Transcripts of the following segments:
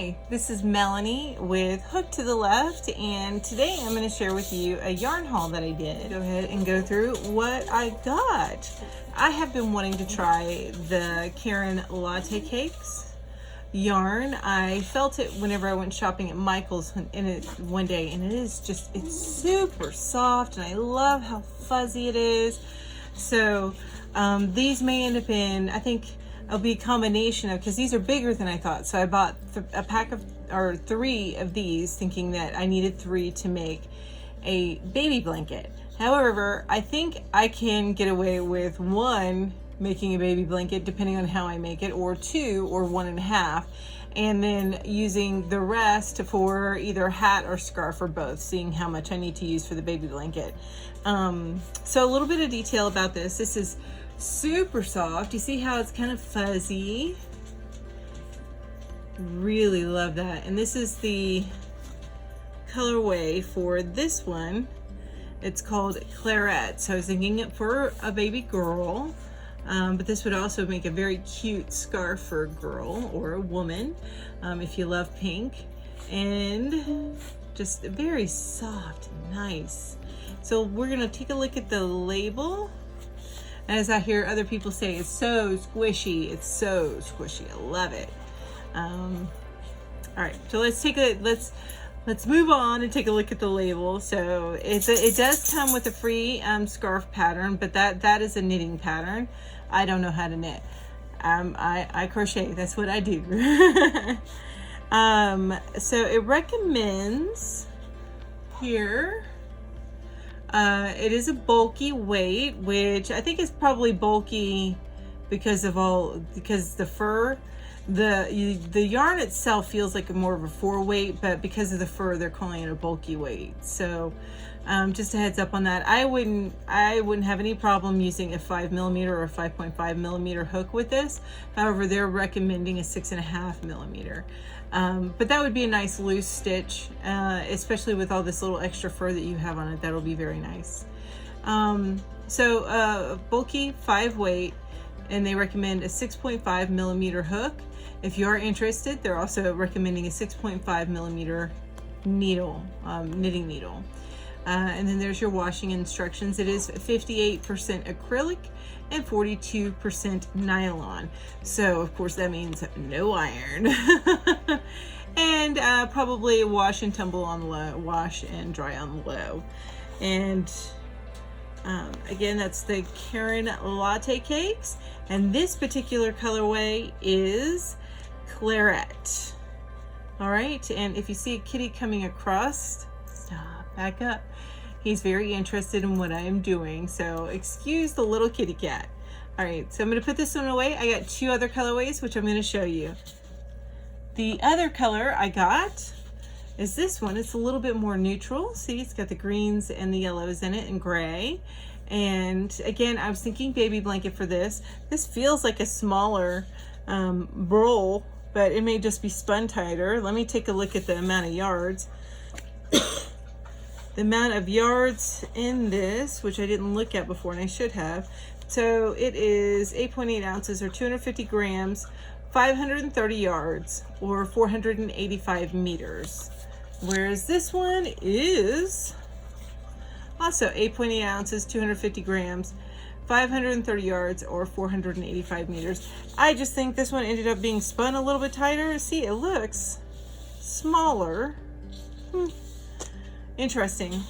Hi, this is Melanie with Hook to the Left, and today I'm going to share with you a yarn haul that I did. Go ahead and go through what I got. I have been wanting to try the Caron Latte cakes yarn. I felt it whenever I went shopping at Michael's one day, and it's super soft, and I love how fuzzy it is. So these may end up in, I think it'll be a combination of, because these are bigger than I thought. So I bought a pack of, or 3 of these, thinking that I needed 3 to make a baby blanket. However, I think I can get away with 1 making a baby blanket, depending on how I make it, or 2 or 1.5, and then using the rest for either hat or scarf or both, seeing how much I need to use for the baby blanket. So a little bit of detail about this. This is super soft. You see how it's kind of fuzzy? Really love that. And this is the colorway for this one. It's called Claret. So I was thinking it for a baby girl, but this would also make a very cute scarf for a girl or a woman, if you love pink. And just very soft and nice. So we're gonna take a look at the label. As I hear other people say, it's so squishy. It's so squishy. I love it. All right, so let's move on and take a look at the label. So it does come with a free scarf pattern, but that is a knitting pattern. I don't know how to knit. I crochet. That's what I do. So it recommends here. It is a bulky weight, which I think is probably bulky because the fur. The yarn itself feels like more of a 4 weight, but because of the fur, they're calling it a bulky weight. So just a heads up on that. I wouldn't have any problem using a 5mm or a 5.5mm hook with this. However, they're recommending a 6.5mm. But that would be a nice loose stitch, especially with all this little extra fur that you have on it. That'll be very nice. So bulky 5 weight, and they recommend a 6.5mm hook. If you are interested, they're also recommending a 6.5mm needle, knitting needle. And then there's your washing instructions. It is 58% acrylic and 42% nylon. So of course that means no iron. And probably wash and tumble on low, wash and dry on low. And again, that's the Caron Latte cakes. And this particular colorway is Claret. All right, and if you see a kitty coming across, stop, back up. He's very interested in what I am doing, so excuse the little kitty cat. All right, so I'm gonna put this one away. I got 2 other colorways, which I'm gonna show you. The other color I got is this one. It's a little bit more neutral. See, it's got the greens and the yellows in it and gray. And again, I was thinking baby blanket for this. This feels like a smaller roll, but it may just be spun tighter. Let me take a look at the amount of yards. The amount of yards in this, which I didn't look at before, and I should have. So it is 8.8 ounces or 250 grams, 530 yards or 485 meters. Whereas this one is also 8.8 ounces, 250 grams, 530 yards or 485 meters. I just think this one ended up being spun a little bit tighter. See, it looks smaller. Interesting.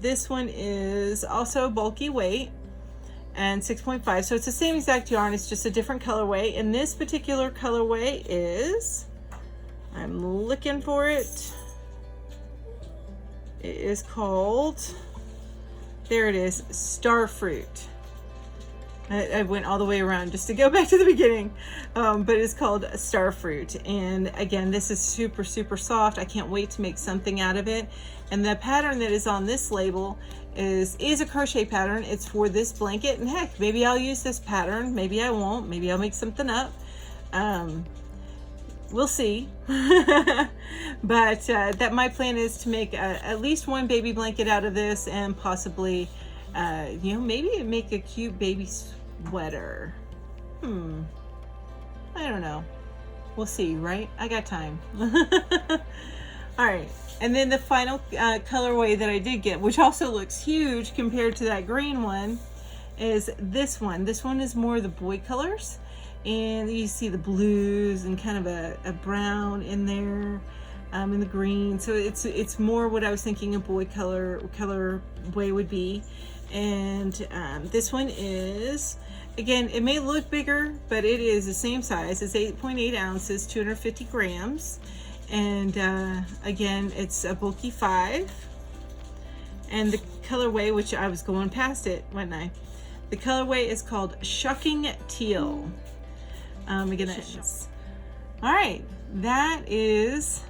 This one is also bulky weight and 6.5. So it's the same exact yarn, it's just a different colorway. And this particular colorway is, I'm looking for it. It is called, there it is, Starfruit. I went all the way around just to go back to the beginning, but it's called Starfruit. And again, this is super, super soft. I can't wait to make something out of it. And the pattern that is on this label is a crochet pattern. It's for this blanket, and heck, maybe I'll use this pattern, maybe I won't, maybe I'll make something up. We'll see. But that my plan is to make at least 1 baby blanket out of this, and possibly you know, maybe make a cute baby sweater. I don't know. We'll see, right? I got time. All right. And then the final colorway that I did get, which also looks huge compared to that green one, is this one. This one is more the boy colors. And you see the blues and kind of a brown in there, in the green. So it's more what I was thinking a boy color way would be. And this one is, again, it may look bigger, but it is the same size. It's 8.8 ounces, 250 grams. And again, it's a bulky 5. And the colorway, which I was going past it, wasn't I? The colorway is called Shocking Teal. Again, all right, that is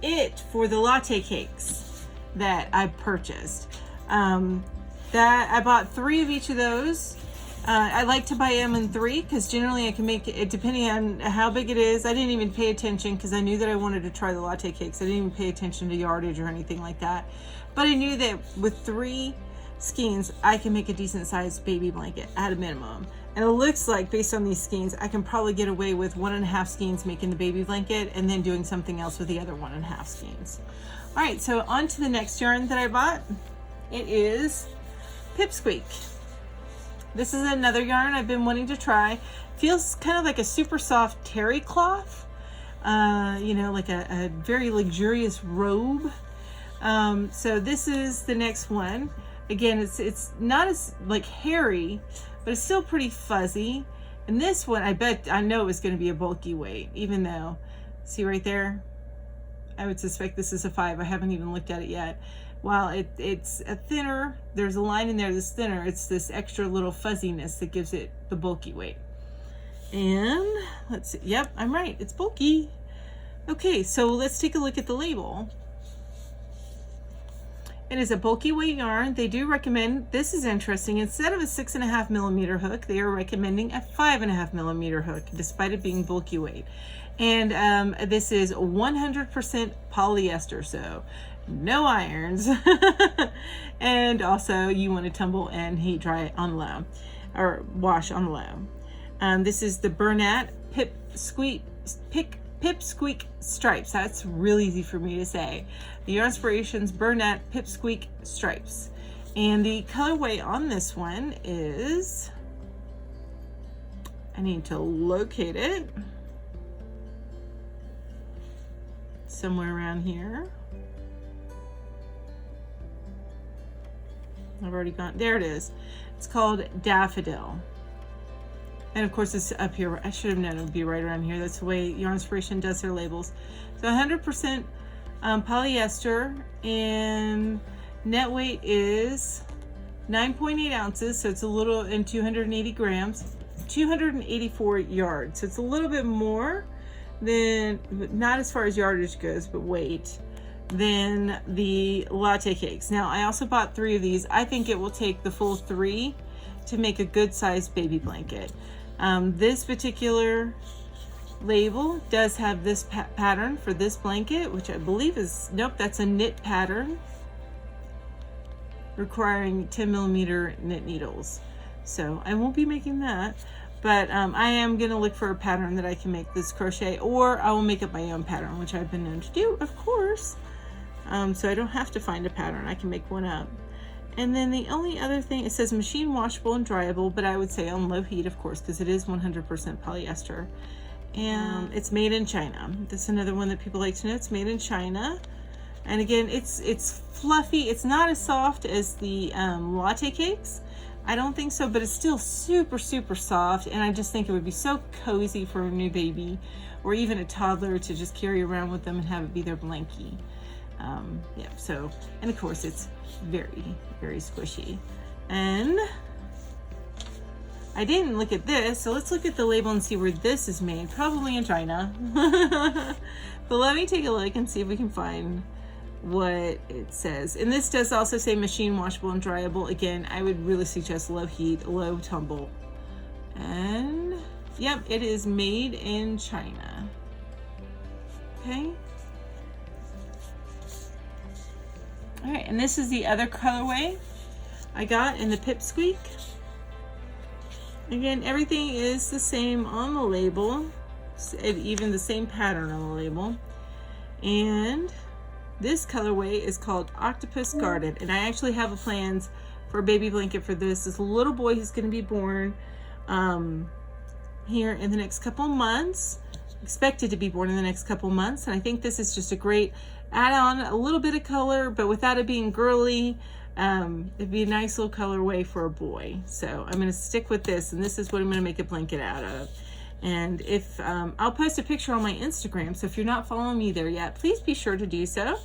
it for the latte cakes that I purchased. That I bought 3 of each of those. I like to buy them in 3 because generally I can make it depending on how big it is. I didn't even pay attention because I knew that I wanted to try the latte cakes. I didn't even pay attention to yardage or anything like that. But I knew that with 3 skeins, I can make a decent sized baby blanket at a minimum. And it looks like, based on these skeins, I can probably get away with 1.5 skeins making the baby blanket and then doing something else with the other 1.5 skeins. All right, so on to the next yarn that I bought. It is Pipsqueak. This is another yarn I've been wanting to try. Feels kind of like a super soft terry cloth, you know, like a very luxurious robe. So this is the next one. Again, it's not as like hairy, but it's still pretty fuzzy. And this one, I know it's going to be a bulky weight, even though, see right there, I would suspect this is a 5. I haven't even looked at it yet. While it's a thinner, there's a line in there that's thinner, it's this extra little fuzziness that gives it the bulky weight. And let's see, yep, I'm right, it's bulky. Okay, so let's take a look at the label. It is a bulky weight yarn. They do recommend, this is interesting, instead of a 6.5 millimeter hook, they are recommending a 5.5 millimeter hook, despite it being bulky weight. And this is 100% polyester, so no irons. And also you want to tumble and heat dry it on low, or wash on low. This is the Bernat Pipsqueak stripes. That's really easy for me to say. The Yarnspirations Bernat Pipsqueak stripes. And the colorway on this one is, I need to locate it, somewhere around here. I've already gone, there it is. It's called Daffodil. And of course it's up here. I should have known it would be right around here. That's the way Yarnspiration does their labels. So 100% polyester, and net weight is 9.8 ounces. So it's a little, and 280 grams, 284 yards. So it's a little bit more than, not as far as yardage goes, but weight, than the latte cakes. Now I also bought 3 of these. I think it will take the full 3 to make a good sized baby blanket. This particular label does have this pattern for this blanket, which I believe is, nope, that's a knit pattern requiring 10 millimeter knit needles. So I won't be making that, but I am gonna look for a pattern that I can make this crochet, or I will make up my own pattern, which I've been known to do, of course. So I don't have to find a pattern, I can make one up. And then the only other thing, it says machine washable and dryable, but I would say on low heat, of course, because it is 100% polyester. And it's made in China. This is another one that people like to know. It's made in China. And again, it's fluffy. It's not as soft as the latte cakes. I don't think so, but it's still super, super soft. And I just think it would be so cozy for a new baby or even a toddler to just carry around with them and have it be their blankie. Yeah, so, and of course it's very, very squishy. And I didn't look at this, so let's look at the label and see where this is made. Probably in China. But let me take a look and see if we can find what it says. And this does also say machine washable and dryable. Again, I would really suggest low heat, low tumble. And yep, it is made in China. Okay. All right, and this is the other colorway I got in the Pipsqueak. Again, everything is the same on the label. even the same pattern on the label. And this colorway is called Octopus Garden, and I actually have plans for a baby blanket for this. This little boy who's going to be born here in the next couple months, expected to be born in the next couple months. And I think this is just a great add-on, a little bit of color, but without it being girly. It'd be a nice little colorway for a boy. So I'm going to stick with this, and this is what I'm going to make a blanket out of. And if I'll post a picture on my Instagram, so if you're not following me there yet, please be sure to do so,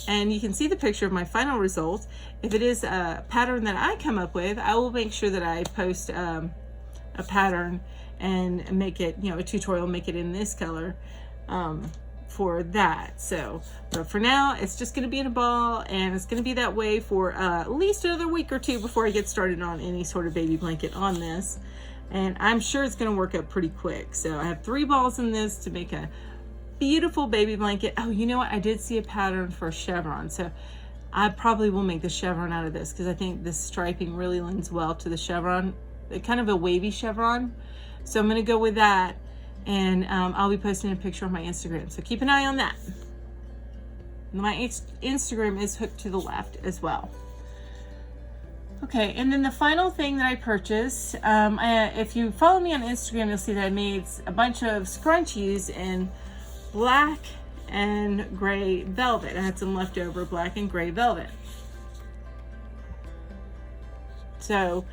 and you can see the picture of my final result. If it is a pattern that I come up with, I will make sure that I post a pattern and make it, you know, a tutorial, make it in this color for that. So, but for now, it's just going to be in a ball, and it's going to be that way for at least another week or two before I get started on any sort of baby blanket on this. And I'm sure it's going to work up pretty quick. So I have 3 balls in this to make a beautiful baby blanket. Oh, you know what? I did see a pattern for a chevron. So I probably will make the chevron out of this, because I think this striping really lends well to the chevron, kind of a wavy chevron. So I'm going to go with that. And I'll be posting a picture on my Instagram. So keep an eye on that. My Instagram is hooked to the left as well. Okay, and then the final thing that I purchased, if you follow me on Instagram, you'll see that I made a bunch of scrunchies in black and gray velvet. I had some leftover black and gray velvet. So,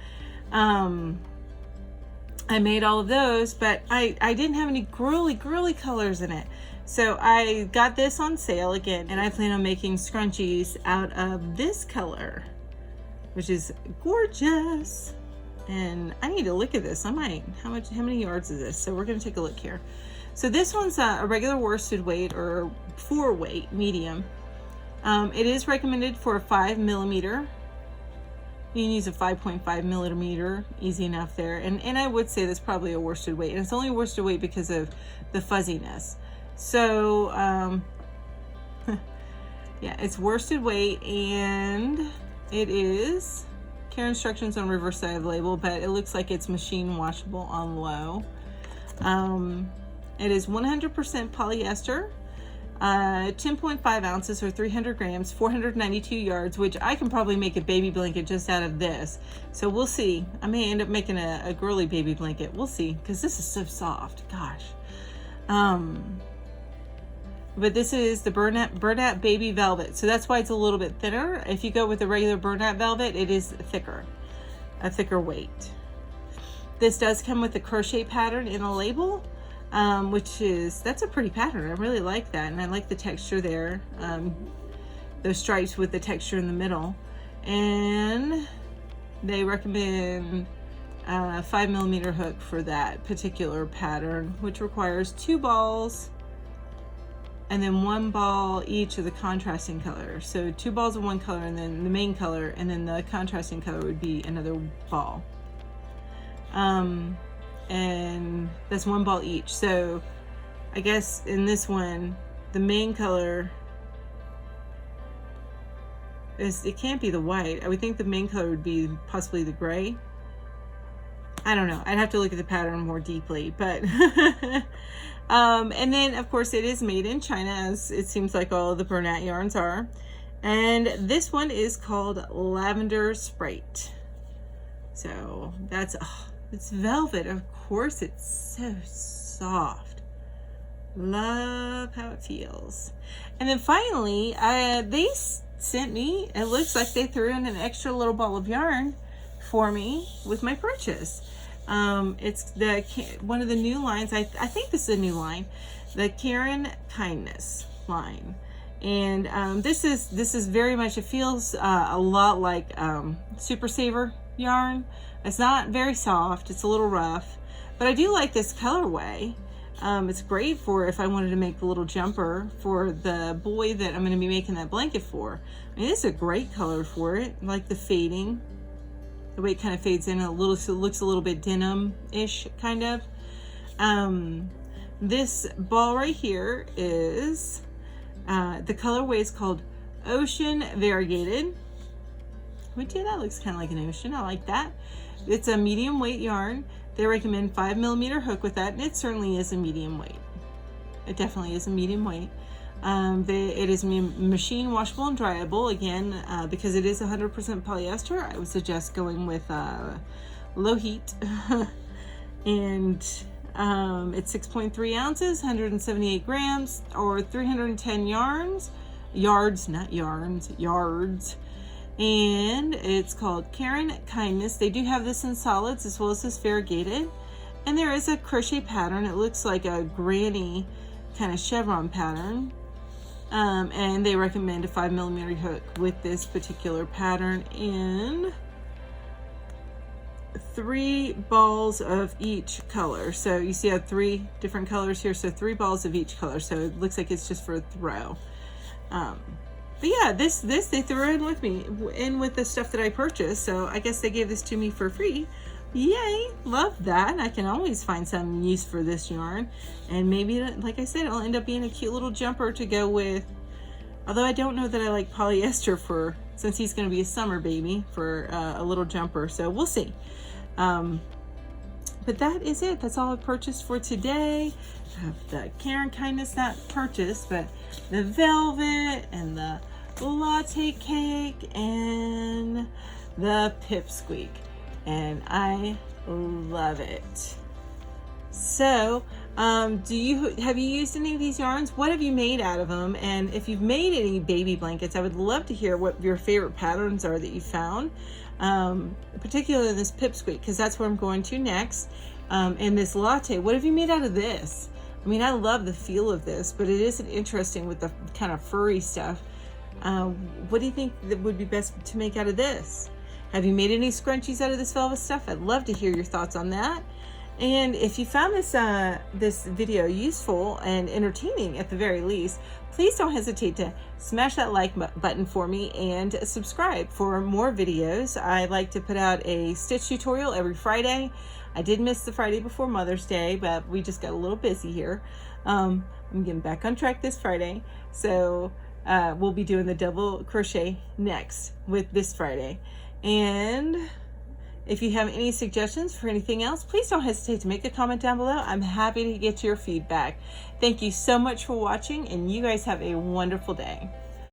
I made all of those, but I didn't have any girly colors in it. So I got this on sale again, and I plan on making scrunchies out of this color, which is gorgeous. And I need to look at this. How many yards is this? So we're going to take a look here. So this one's a regular worsted weight, or 4 weight, medium. It is recommended for a 5 millimeter. You can use a 5.5 millimeter, easy enough there. And I would say that's probably a worsted weight. And it's only worsted weight because of the fuzziness. So, yeah, it's worsted weight, and it is care instructions on reverse side of the label, but it looks like it's machine washable on low. It is 100% polyester, 10.5 ounces or 300 grams, 492 yards, which I can probably make a baby blanket just out of this. So we'll see. I may end up making a girly baby blanket. We'll see, because this is so soft. Gosh. But this is the Bernat Baby Velvet. So that's why it's a little bit thinner. If you go with the regular Bernat Velvet, it is thicker, a thicker weight. This does come with a crochet pattern in the label, that's a pretty pattern. I really like that. And I like the texture there. Those stripes with the texture in the middle. And they recommend a 5 millimeter hook for that particular pattern, which requires 2 balls and then 1 ball each of the contrasting color. So 2 balls of one color, and then the main color, and then the contrasting color would be another ball. And that's 1 ball each. So I guess in this one, the main color it can't be the white. I would think the main color would be possibly the gray. I don't know. I'd have to look at the pattern more deeply, but and then of course it is made in China, as it seems like all of the Bernat yarns are. And this one is called Lavender Sprite. So that's, it's velvet. Of course, it's so soft. Love how it feels. And then finally, they sent me, it looks like they threw in an extra little ball of yarn for me with my purchase. It's one of the new lines. I think this is a new line, the Caron Kindness line. And this is very much, it feels a lot like Super Saver yarn. It's not very soft, it's a little rough, but I do like this colorway. It's great for if I wanted to make a little jumper for the boy that I'm going to be making that blanket for. I mean, this is a great color for it. I like the fading, the way it kind of fades in a little, so it looks a little bit denim-ish kind of. This ball right here is, the colorway is called Ocean Varigated. Which, yeah, that looks kind of like an ocean. I like that. It's a medium weight yarn. They recommend 5 millimeter hook with that, and it certainly is a medium weight. it definitely is a medium weight. It is machine washable and dryable. Again, because it is 100% polyester, I would suggest going with low heat. And it's 6.3 ounces, 178 grams, or 310 yards, not yarns, yards. And it's called Caron Kindness. They do have this in solids as well as this variegated. And there is a crochet pattern. It looks like a granny kind of chevron pattern. And they recommend a 5mm hook with this particular pattern in 3 balls of each color. So you see I have 3 different colors here, so 3 balls of each color. So it looks like it's just for a throw. But yeah, this they threw in with the stuff that I purchased. So I guess they gave this to me for free. Yay, love that. I can always find some use for this yarn, and maybe, like I said, it'll end up being a cute little jumper to go with, although I don't know that I like polyester since he's going to be a summer baby, for a little jumper, so we'll see. But that is it. That's all I purchased for today. I have the Caron Kindness, not purchased, but the velvet and the latte cake and the Pipsqueak. And I love it. So, have you used any of these yarns? What have you made out of them? And if you've made any baby blankets, I would love to hear what your favorite patterns are that you found. Particularly this Pipsqueak, because that's where I'm going to next. And this latte, what have you made out of this? I mean, I love the feel of this, but it isn't interesting with the kind of furry stuff. What do you think that would be best to make out of this? Have you made any scrunchies out of this velvet stuff? I'd love to hear your thoughts on that. And if you found this video useful and entertaining at the very least, please don't hesitate to smash that like button for me and subscribe for more videos. I like to put out a stitch tutorial every Friday. I did miss the Friday before Mother's Day, but we just got a little busy here. I'm getting back on track this Friday. So we'll be doing the double crochet next with this Friday. And if you have any suggestions for anything else, please don't hesitate to make a comment down below. I'm happy to get your feedback. Thank you so much for watching, and you guys have a wonderful day.